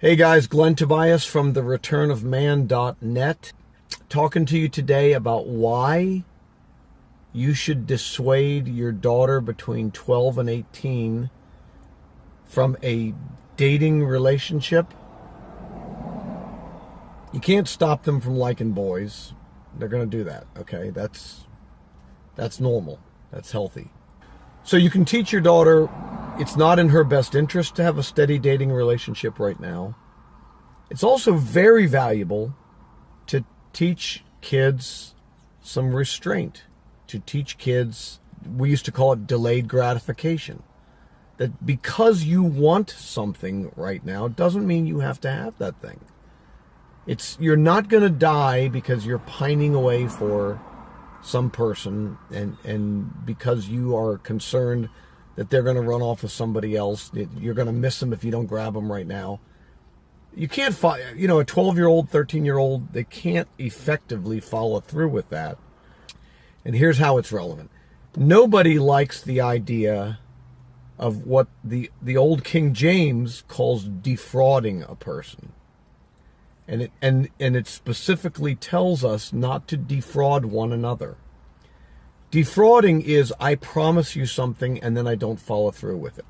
Hey guys, Glenn Tobias from thereturnofman.net, talking to you today about why you should dissuade your daughter between 12 and 18 from a dating relationship. You can't stop them from liking boys. They're going to do that, okay? That's normal. That's healthy. So you can teach your daughter it's not in her best interest to have a steady dating relationship right now. It's also very valuable to teach kids some restraint, to teach kids, we used to call it delayed gratification. That because you want something right now doesn't mean you have to have that thing. You're not going to die because you're pining away for some person and because you are concerned that they're going to run off with somebody else. You're going to miss them if you don't grab them right now. You can't, a 12-year-old, 13-year-old, they can't effectively follow through with that. And here's how it's relevant. Nobody likes the idea of what the old King James calls defrauding a person. And it specifically tells us not to defraud one another. Defrauding is I promise you something and then I don't follow through with it.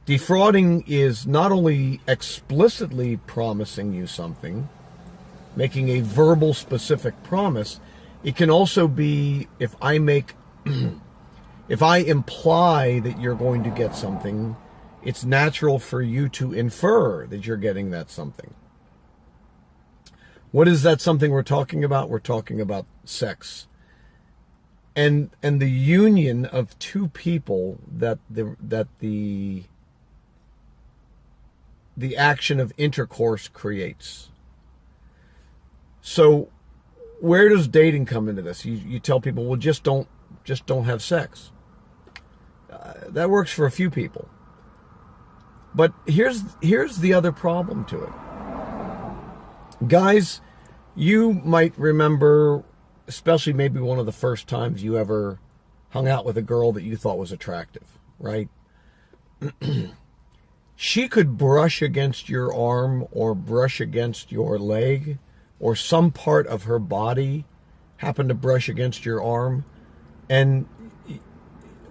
Defrauding is not only explicitly promising you something, making a verbal specific promise, it can also be if I imply that you're going to get something, it's natural for you to infer that you're getting that something. What is that something we're talking about? We're talking about sex. And the union of two people that the action of intercourse creates. So where does dating come into this? You tell people, well, just don't have sex. That works for a few people. But here's the other problem to it. Guys, you might remember, especially maybe one of the first times you ever hung out with a girl that you thought was attractive, right? She could brush against your arm or brush against your leg, or some part of her body happen to brush against your arm. And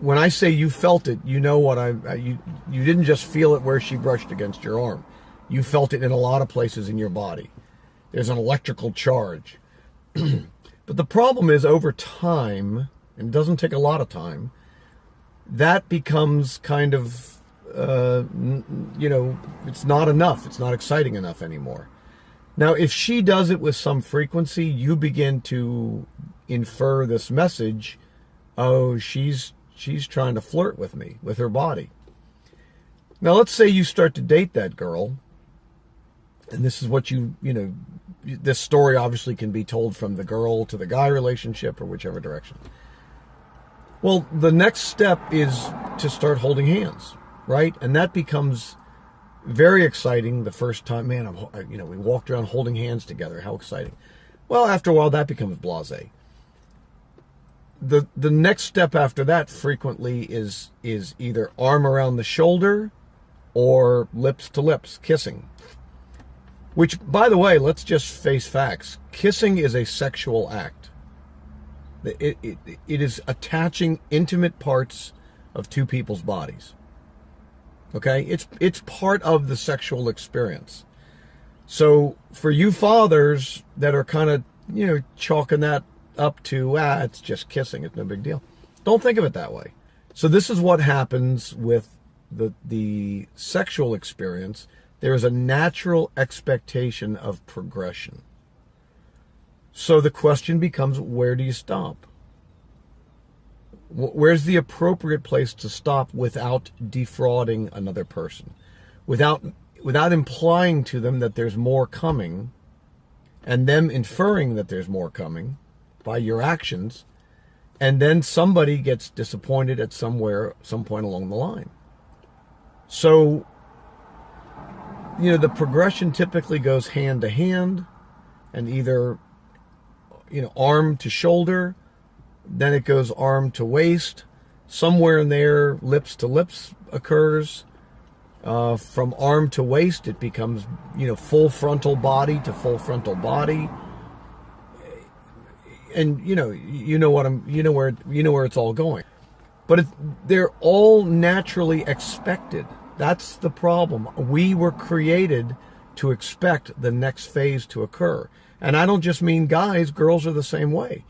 when I say you felt it, you know what you didn't just feel it where she brushed against your arm. You felt it in a lot of places in your body. There's an electrical charge. But the problem is over time, and it doesn't take a lot of time, that becomes kind of, it's not enough. It's not exciting enough anymore. Now, if she does it with some frequency, you begin to infer this message, oh, she's trying to flirt with me, with her body. Now, let's say you start to date that girl, and this is what this story obviously can be told from the girl to the guy relationship or whichever direction. Well, the next step is to start holding hands, right? And that becomes very exciting the first time. Man, we walked around holding hands together. How exciting. Well, after a while, that becomes blasé. The next step after that frequently is either arm around the shoulder or lips to lips, kissing. Which, by the way, let's just face facts. Kissing is a sexual act. It is attaching intimate parts of two people's bodies. Okay? It's part of the sexual experience. So for you fathers that are kind of, chalking that up to, it's just kissing, it's no big deal. Don't think of it that way. So this is what happens with the sexual experience. There is a natural expectation of progression. So the question becomes, where do you stop? Where's the appropriate place to stop without defrauding another person? Without implying to them that there's more coming, and them inferring that there's more coming by your actions, and then somebody gets disappointed at some point along the line. So, the progression typically goes hand to hand, and either, arm to shoulder, then it goes arm to waist. Somewhere in there, lips to lips occurs. from arm to waist. It becomes, full frontal body to full frontal body. And you know where it's all going. But they're all naturally expected. That's the problem. We were created to expect the next phase to occur. And I don't just mean guys, girls are the same way.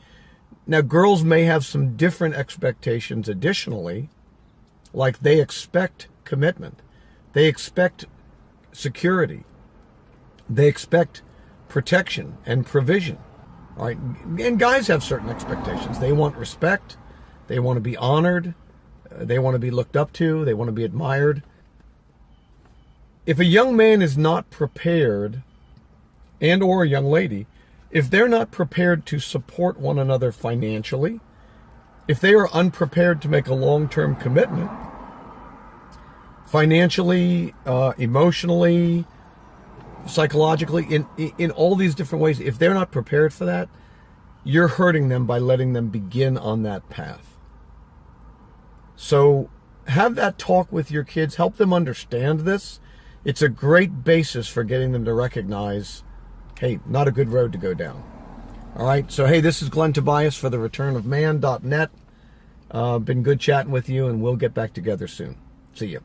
Now, girls may have some different expectations additionally, like they expect commitment. They expect security. They expect protection and provision. All right? And guys have certain expectations. They want respect. They want to be honored. They want to be looked up to. They want to be admired. If a young man is not prepared, and or a young lady, if they're not prepared to support one another financially, if they are unprepared to make a long-term commitment, financially, emotionally, psychologically, in all these different ways, if they're not prepared for that, you're hurting them by letting them begin on that path. So have that talk with your kids. Help them understand this. It's a great basis for getting them to recognize, hey, not a good road to go down. All right. So, hey, this is Glenn Tobias for thereturnofman.net. Been good chatting with you, and we'll get back together soon. See you.